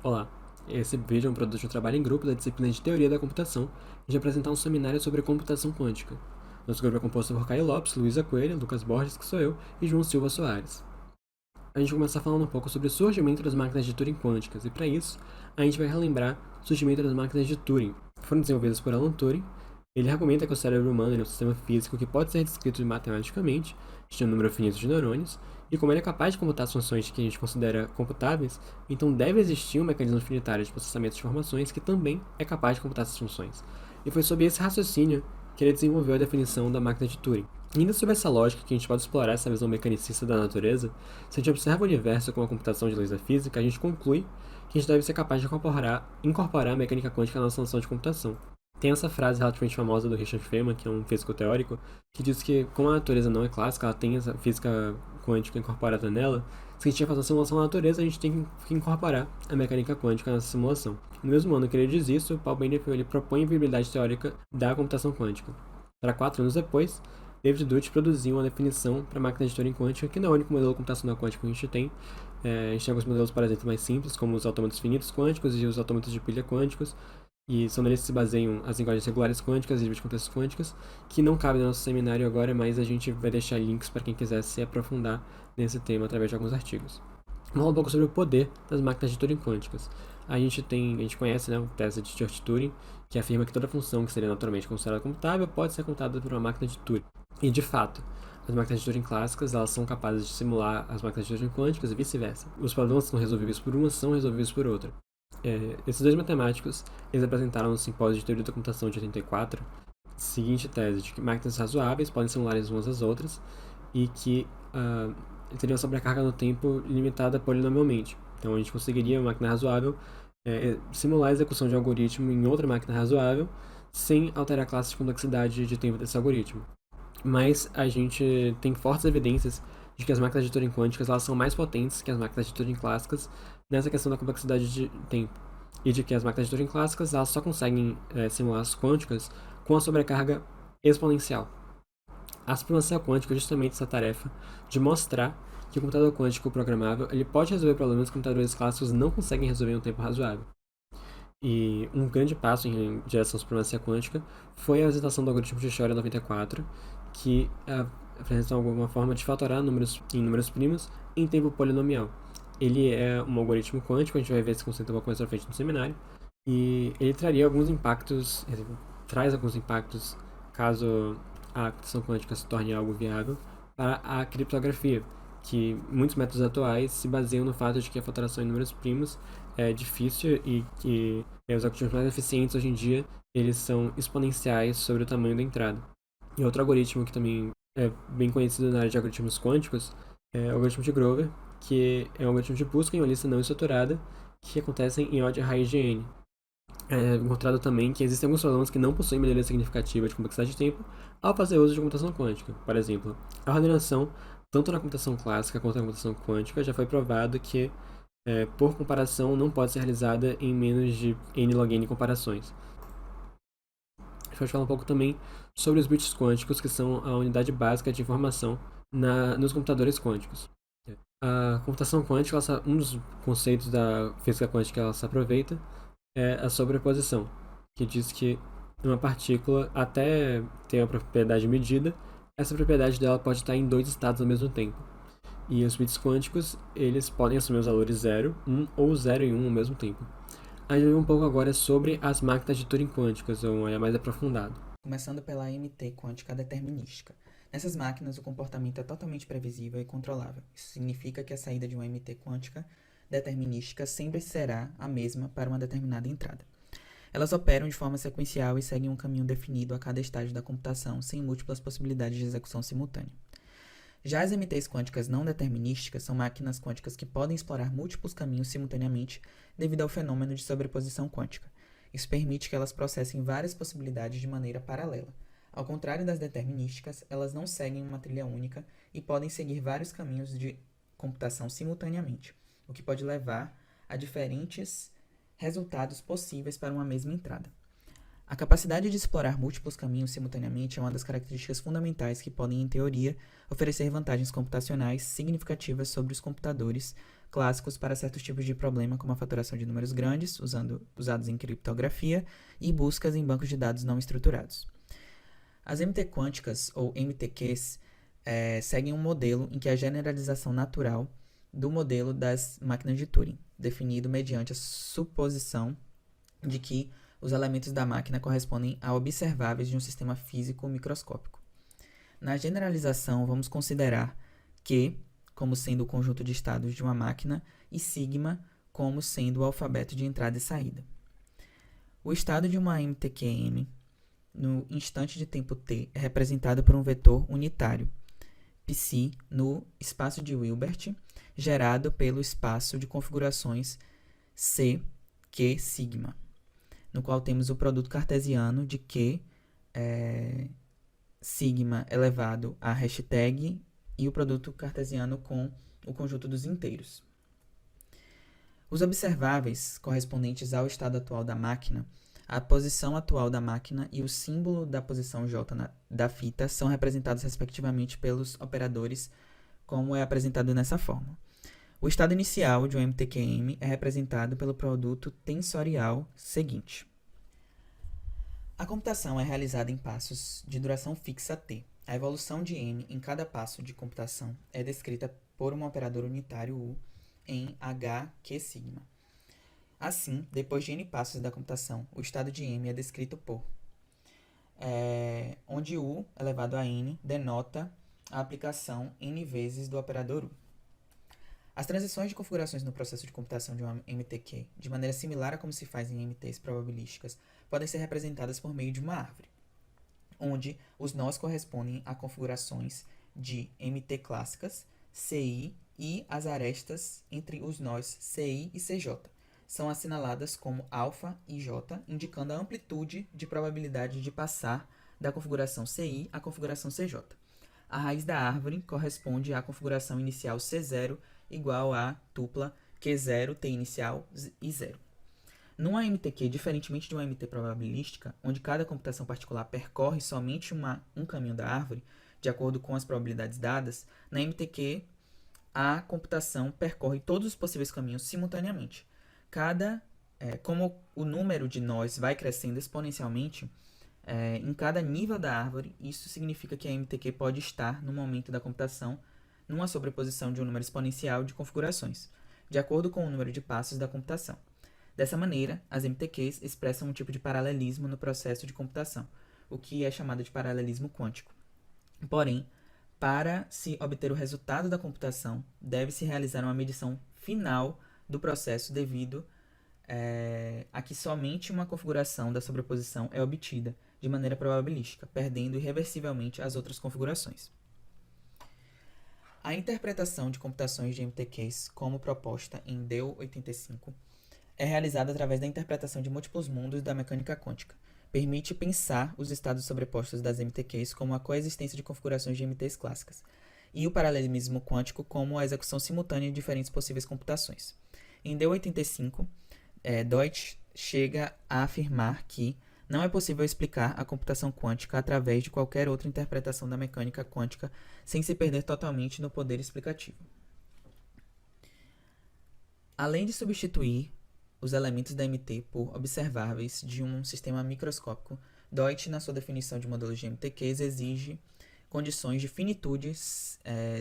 Olá, esse vídeo é um produto de um trabalho em grupo da disciplina de Teoria da Computação e de apresentar um seminário sobre computação quântica. Nosso grupo é composto por Caio Lopes, Luísa Coelho, Lucas Borges, que sou eu, e João Silva Soares. A gente vai começar falando um pouco sobre o surgimento das máquinas de Turing quânticas, e para isso, a gente vai relembrar o surgimento das máquinas de Turing. Foram desenvolvidas por Alan Turing. Ele argumenta que o cérebro humano é um sistema físico que pode ser descrito matematicamente, de um número finito de neurônios, e como ele é capaz de computar as funções que a gente considera computáveis, então deve existir um mecanismo finitário de processamento de informações que também é capaz de computar essas funções. E foi sob esse raciocínio que ele desenvolveu a definição da máquina de Turing. E ainda sob essa lógica que a gente pode explorar essa visão mecanicista da natureza, se a gente observa o universo com a computação de leis da física, a gente conclui que a gente deve ser capaz de incorporar a mecânica quântica na nossa noção de computação. Tem essa frase relativamente famosa do Richard Feynman, que é um físico teórico, que diz que, como a natureza não é clássica, ela tem essa física quântica incorporada nela. Se a gente vai fazer uma simulação da natureza, a gente tem que incorporar a mecânica quântica nessa simulação. No mesmo ano que ele diz isso, Paul Benefeld ele propõe a viabilidade teórica da computação quântica. Para 4 anos depois, David Dutt produziu uma definição para a máquina de Turing quântica, que não é o único modelo computacional quântico que a gente tem. A gente tem alguns modelos, por exemplo, mais simples, como os autômatos finitos quânticos e os autômatos de pilha quânticos, e são neles que se baseiam as linguagens regulares quânticas e de contextos quânticas, que não cabem no nosso seminário agora, mas a gente vai deixar links para quem quiser se aprofundar nesse tema através de alguns artigos. Vamos falar um pouco sobre o poder das máquinas de Turing quânticas. A gente conhece, né, o tese de Church-Turing, que afirma que toda função que seria naturalmente considerada computável pode ser computada por uma máquina de Turing. E de fato, as máquinas de Turing clássicas elas são capazes de simular as máquinas de Turing quânticas e vice-versa. Os problemas que são resolvíveis por uma são resolvíveis por outra. Esses dois matemáticos eles apresentaram no simpósio de teoria da computação de 84 a seguinte tese de que máquinas razoáveis podem simular umas às outras e que teriam sobrecarga no tempo limitada polinomialmente. Então a gente conseguiria uma máquina razoável simular a execução de um algoritmo em outra máquina razoável sem alterar a classe de complexidade de tempo desse algoritmo. Mas a gente tem fortes evidências de que as máquinas de Turing quânticas elas são mais potentes que as máquinas de Turing clássicas nessa questão da complexidade de tempo. E de que as máquinas de Turing clássicas elas só conseguem simular as quânticas com a sobrecarga exponencial. A supremacia quântica é justamente essa tarefa de mostrar que o computador quântico programável ele pode resolver problemas que computadores clássicos não conseguem resolver em um tempo razoável. E um grande passo em direção à supremacia quântica foi a apresentação do algoritmo de Shor em 94, que apresenta alguma forma de fatorar números em números primos em tempo polinomial. Ele é um algoritmo quântico, a gente vai ver esse conceito um pouco mais pra frente no seminário, e ele traria alguns impactos, traz alguns impactos caso a computação quântica se torne algo viável para a criptografia, que muitos métodos atuais se baseiam no fato de que a fatoração em números primos é difícil e que os algoritmos mais eficientes hoje em dia eles são exponenciais sobre o tamanho da entrada. E outro algoritmo que também é bem conhecido na área de algoritmos quânticos é o algoritmo de Grover, que é um algoritmo de busca em uma lista não estruturada que acontecem em ordem raiz de n. É encontrado também que existem alguns problemas que não possuem melhoria significativa de complexidade de tempo ao fazer uso de computação quântica. Por exemplo, a ordenação, tanto na computação clássica quanto na computação quântica, já foi provado que, por comparação, não pode ser realizada em menos de n log n comparações. A gente pode falar um pouco também sobre os bits quânticos, que são a unidade básica de informação nos computadores quânticos. A computação quântica, um dos conceitos da física quântica que ela se aproveita é a sobreposição, que diz que uma partícula, até ter uma propriedade medida, essa propriedade dela pode estar em dois estados ao mesmo tempo. E os bits quânticos, eles podem assumir os valores 0, 1 ou 0 e 1 ao mesmo tempo. A gente vai ver um pouco agora sobre as máquinas de Turing quânticas, ou é mais aprofundado. Começando pela MT quântica determinística. Nessas máquinas, o comportamento é totalmente previsível e controlável. Isso significa que a saída de uma MT quântica determinística sempre será a mesma para uma determinada entrada. Elas operam de forma sequencial e seguem um caminho definido a cada estágio da computação, sem múltiplas possibilidades de execução simultânea. Já as MTs quânticas não determinísticas são máquinas quânticas que podem explorar múltiplos caminhos simultaneamente devido ao fenômeno de sobreposição quântica. Isso permite que elas processem várias possibilidades de maneira paralela. Ao contrário das determinísticas, elas não seguem uma trilha única e podem seguir vários caminhos de computação simultaneamente, o que pode levar a diferentes resultados possíveis para uma mesma entrada. A capacidade de explorar múltiplos caminhos simultaneamente é uma das características fundamentais que podem, em teoria, oferecer vantagens computacionais significativas sobre os computadores clássicos para certos tipos de problema, como a faturação de números grandes, usados em criptografia, e buscas em bancos de dados não estruturados. As MT quânticas, ou MTQs, seguem um modelo em que a generalização natural do modelo das máquinas de Turing, definido mediante a suposição de que os elementos da máquina correspondem a observáveis de um sistema físico microscópico. Na generalização, vamos considerar Q como sendo o conjunto de estados de uma máquina e sigma como sendo o alfabeto de entrada e saída. O estado de uma MTQM no instante de tempo t é representado por um vetor unitário, psi, no espaço de Hilbert, gerado pelo espaço de configurações C, Q, sigma, no qual temos o produto cartesiano de Q, sigma elevado a hashtag e o produto cartesiano com o conjunto dos inteiros. Os observáveis correspondentes ao estado atual da máquina, a posição atual da máquina e o símbolo da posição J da fita são representados respectivamente pelos operadores, como é apresentado nessa forma. O estado inicial de um MTQM é representado pelo produto tensorial seguinte. A computação é realizada em passos de duração fixa t. A evolução de m em cada passo de computação é descrita por um operador unitário U em hq-sigma. Assim, depois de n passos da computação, o estado de m é descrito por, onde U elevado a n denota a aplicação n vezes do operador U. As transições de configurações no processo de computação de uma MTQ, de maneira similar a como se faz em MTs probabilísticas, podem ser representadas por meio de uma árvore, onde os nós correspondem a configurações de MT clássicas, CI, e as arestas entre os nós CI e CJ são assinaladas como alfa e J, indicando a amplitude de probabilidade de passar da configuração CI à configuração CJ. A raiz da árvore corresponde à configuração inicial C0 igual a tupla Q0, T inicial e 0. Numa MTQ, diferentemente de uma MT probabilística, onde cada computação particular percorre somente um caminho da árvore, de acordo com as probabilidades dadas, na MTQ a computação percorre todos os possíveis caminhos simultaneamente. Como o número de nós vai crescendo exponencialmente, em cada nível da árvore, isso significa que a MTQ pode estar, no momento da computação, numa sobreposição de um número exponencial de configurações, de acordo com o número de passos da computação. Dessa maneira, as MTQs expressam um tipo de paralelismo no processo de computação, o que é chamado de paralelismo quântico. Porém, para se obter o resultado da computação, deve-se realizar uma medição final do processo devido a que somente uma configuração da sobreposição é obtida de maneira probabilística, perdendo irreversivelmente as outras configurações. A interpretação de computações de MTQs, como proposta em DEU 85, é realizada através da interpretação de múltiplos mundos da mecânica quântica. Permite pensar os estados sobrepostos das MTQs como a coexistência de configurações de MTs clássicas, e o paralelismo quântico como a execução simultânea de diferentes possíveis computações. Em DEU 85, Deutsch chega a afirmar que não é possível explicar a computação quântica através de qualquer outra interpretação da mecânica quântica sem se perder totalmente no poder explicativo. Além de substituir os elementos da MT por observáveis de um sistema microscópico, Deutsch, na sua definição de modelos de MTQs, exige condições de finitude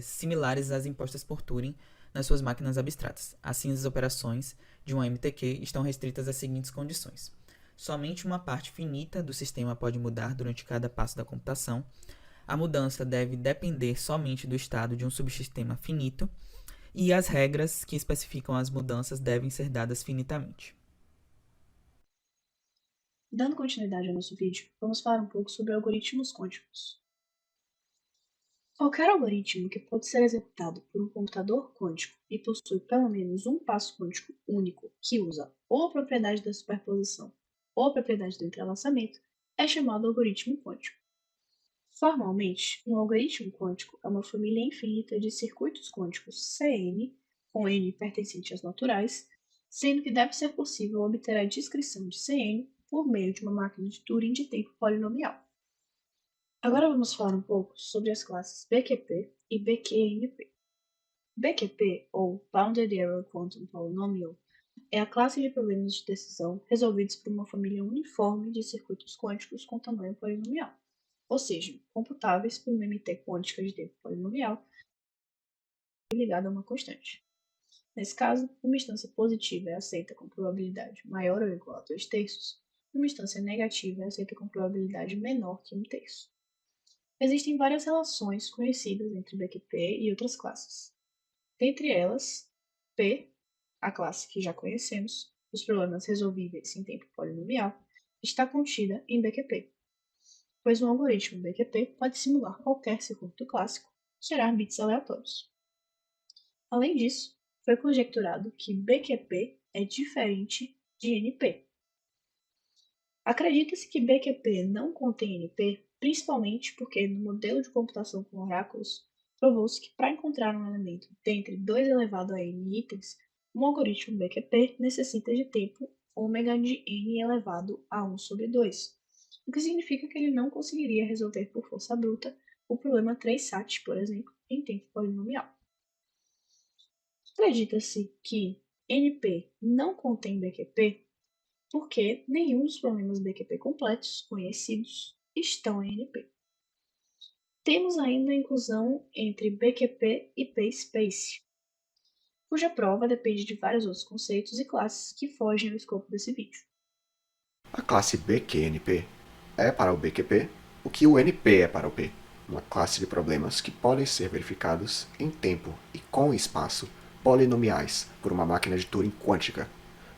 similares às impostas por Turing nas suas máquinas abstratas. Assim, as operações de um MTQ estão restritas às seguintes condições. Somente uma parte finita do sistema pode mudar durante cada passo da computação. A mudança deve depender somente do estado de um subsistema finito. E as regras que especificam as mudanças devem ser dadas finitamente. Dando continuidade ao nosso vídeo, vamos falar um pouco sobre algoritmos quânticos. Qualquer algoritmo que pode ser executado por um computador quântico e possui pelo menos um passo quântico único que usa ou a propriedade da superposição ou a propriedade do entrelaçamento é chamado algoritmo quântico. Formalmente, um algoritmo quântico é uma família infinita de circuitos quânticos CN, com N pertencente às naturais, sendo que deve ser possível obter a descrição de Cn por meio de uma máquina de Turing de tempo polinomial. Agora vamos falar um pouco sobre as classes BQP e BQNP. BQP, ou Bounded Error Quantum Polynomial, é a classe de problemas de decisão resolvidos por uma família uniforme de circuitos quânticos com tamanho polinomial, ou seja, computáveis por uma MT quântica de tempo polinomial ligada a uma constante. Nesse caso, uma instância positiva é aceita com probabilidade maior ou igual a 2/3, e uma instância negativa é aceita com probabilidade menor que 1/3. Existem várias relações conhecidas entre BQP e outras classes. Dentre elas, P, a classe que já conhecemos, os problemas resolvíveis em tempo polinomial, está contida em BQP, pois um algoritmo BQP pode simular qualquer circuito clássico e gerar bits aleatórios. Além disso, foi conjecturado que BQP é diferente de NP. Acredita-se que BQP não contém NP, principalmente porque no modelo de computação com oráculos, provou-se que para encontrar um elemento dentre 2 elevado a n itens, um algoritmo BQP necessita de tempo ômega de n elevado a 1/2, o que significa que ele não conseguiria resolver por força bruta o problema 3-SAT, por exemplo, em tempo polinomial. Acredita-se que NP não contém BQP porque nenhum dos problemas BQP completos conhecidos estão em NP. Temos ainda a inclusão entre BQP e P-space, cuja prova depende de vários outros conceitos e classes que fogem ao escopo desse vídeo. A classe BQNP é para o BQP o que o NP é para o P, uma classe de problemas que podem ser verificados em tempo e com espaço polinomiais por uma máquina de Turing quântica,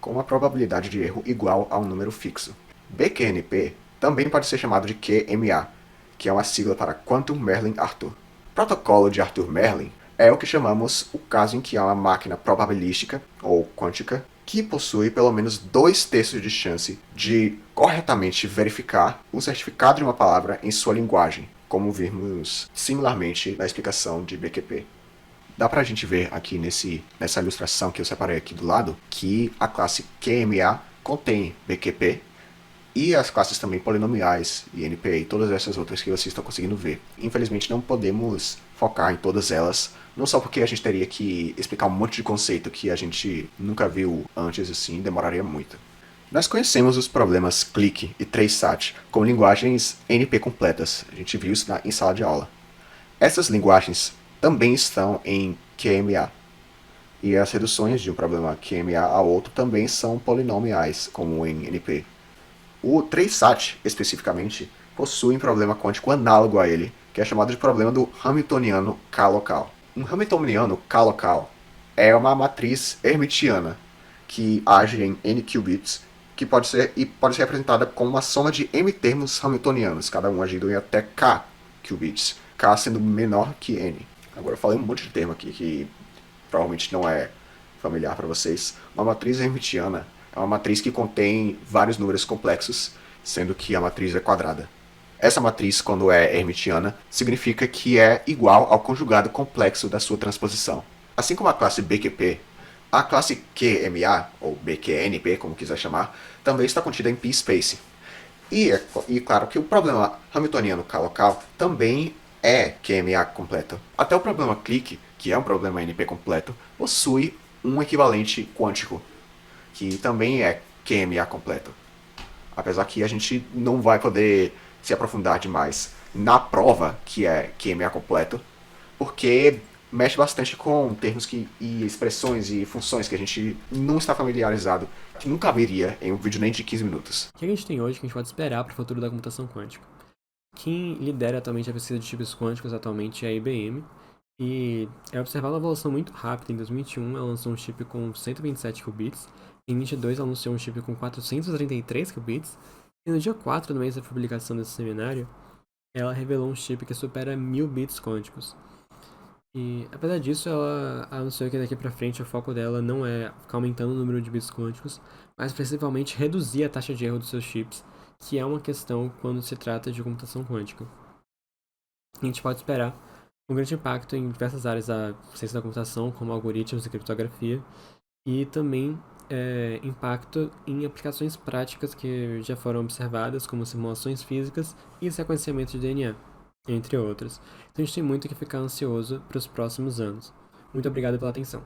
com uma probabilidade de erro igual a um número fixo. BQNP também pode ser chamado de QMA, que é uma sigla para Quantum Merlin-Arthur. O protocolo de Arthur-Merlin é o que chamamos o caso em que há uma máquina probabilística, ou quântica, que possui pelo menos 2/3 de chance de corretamente verificar o certificado de uma palavra em sua linguagem, como vimos similarmente na explicação de BQP. Dá pra gente ver aqui nessa ilustração que eu separei aqui do lado, que a classe QMA contém BQP, e as classes também polinomiais, INP e todas essas outras que vocês estão conseguindo ver. Infelizmente não podemos focar em todas elas, não só porque a gente teria que explicar um monte de conceito que a gente nunca viu antes, assim, demoraria muito. Nós conhecemos os problemas clique e 3-SAT como linguagens NP completas, a gente viu isso em sala de aula. Essas linguagens também estão em QMA, e as reduções de um problema QMA a outro também são polinomiais, como em NP. O 3-SAT, especificamente, possui um problema quântico análogo a ele, que é chamado de problema do Hamiltoniano K-local. Um Hamiltoniano K-local é uma matriz hermitiana que age em n qubits, que pode ser representada como uma soma de m termos hamiltonianos, cada um agindo em até k qubits, k sendo menor que n. Agora eu falei um monte de termo aqui que provavelmente não é familiar para vocês. Uma matriz hermitiana é uma matriz que contém vários números complexos, sendo que a matriz é quadrada. Essa matriz, quando é hermitiana, significa que é igual ao conjugado complexo da sua transposição. Assim como a classe BQP, a classe QMA, ou BQNP, como quiser chamar, também está contida em P-space. E claro que o problema hamiltoniano K-local também é QMA completo. Até o problema clique, que é um problema NP completo, possui um equivalente quântico, que também é QMA completo. Apesar que a gente não vai poder se aprofundar demais na prova, que é QMA completo, porque mexe bastante com termos e expressões e funções que a gente não está familiarizado, que nunca veria em um vídeo nem de 15 minutos. O que a gente tem hoje que a gente pode esperar para o futuro da computação quântica? Quem lidera atualmente a pesquisa de chips quânticos atualmente é a IBM, e é observada uma evolução muito rápida. Em 2021 ela lançou um chip com 127 qubits, em 2022 ela anunciou um chip com 433 qubits, e no dia 4 do mês da publicação desse seminário, ela revelou um chip que supera 1000 bits quânticos. E apesar disso, ela anunciou que daqui pra frente o foco dela não é ficar aumentando o número de bits quânticos, mas principalmente reduzir a taxa de erro dos seus chips, que é uma questão quando se trata de computação quântica. A gente pode esperar um grande impacto em diversas áreas da ciência da computação, como algoritmos e criptografia, e também impacto em aplicações práticas que já foram observadas, como simulações físicas e sequenciamento de DNA, entre outras. Então a gente tem muito que ficar ansioso para os próximos anos. Muito obrigado pela atenção.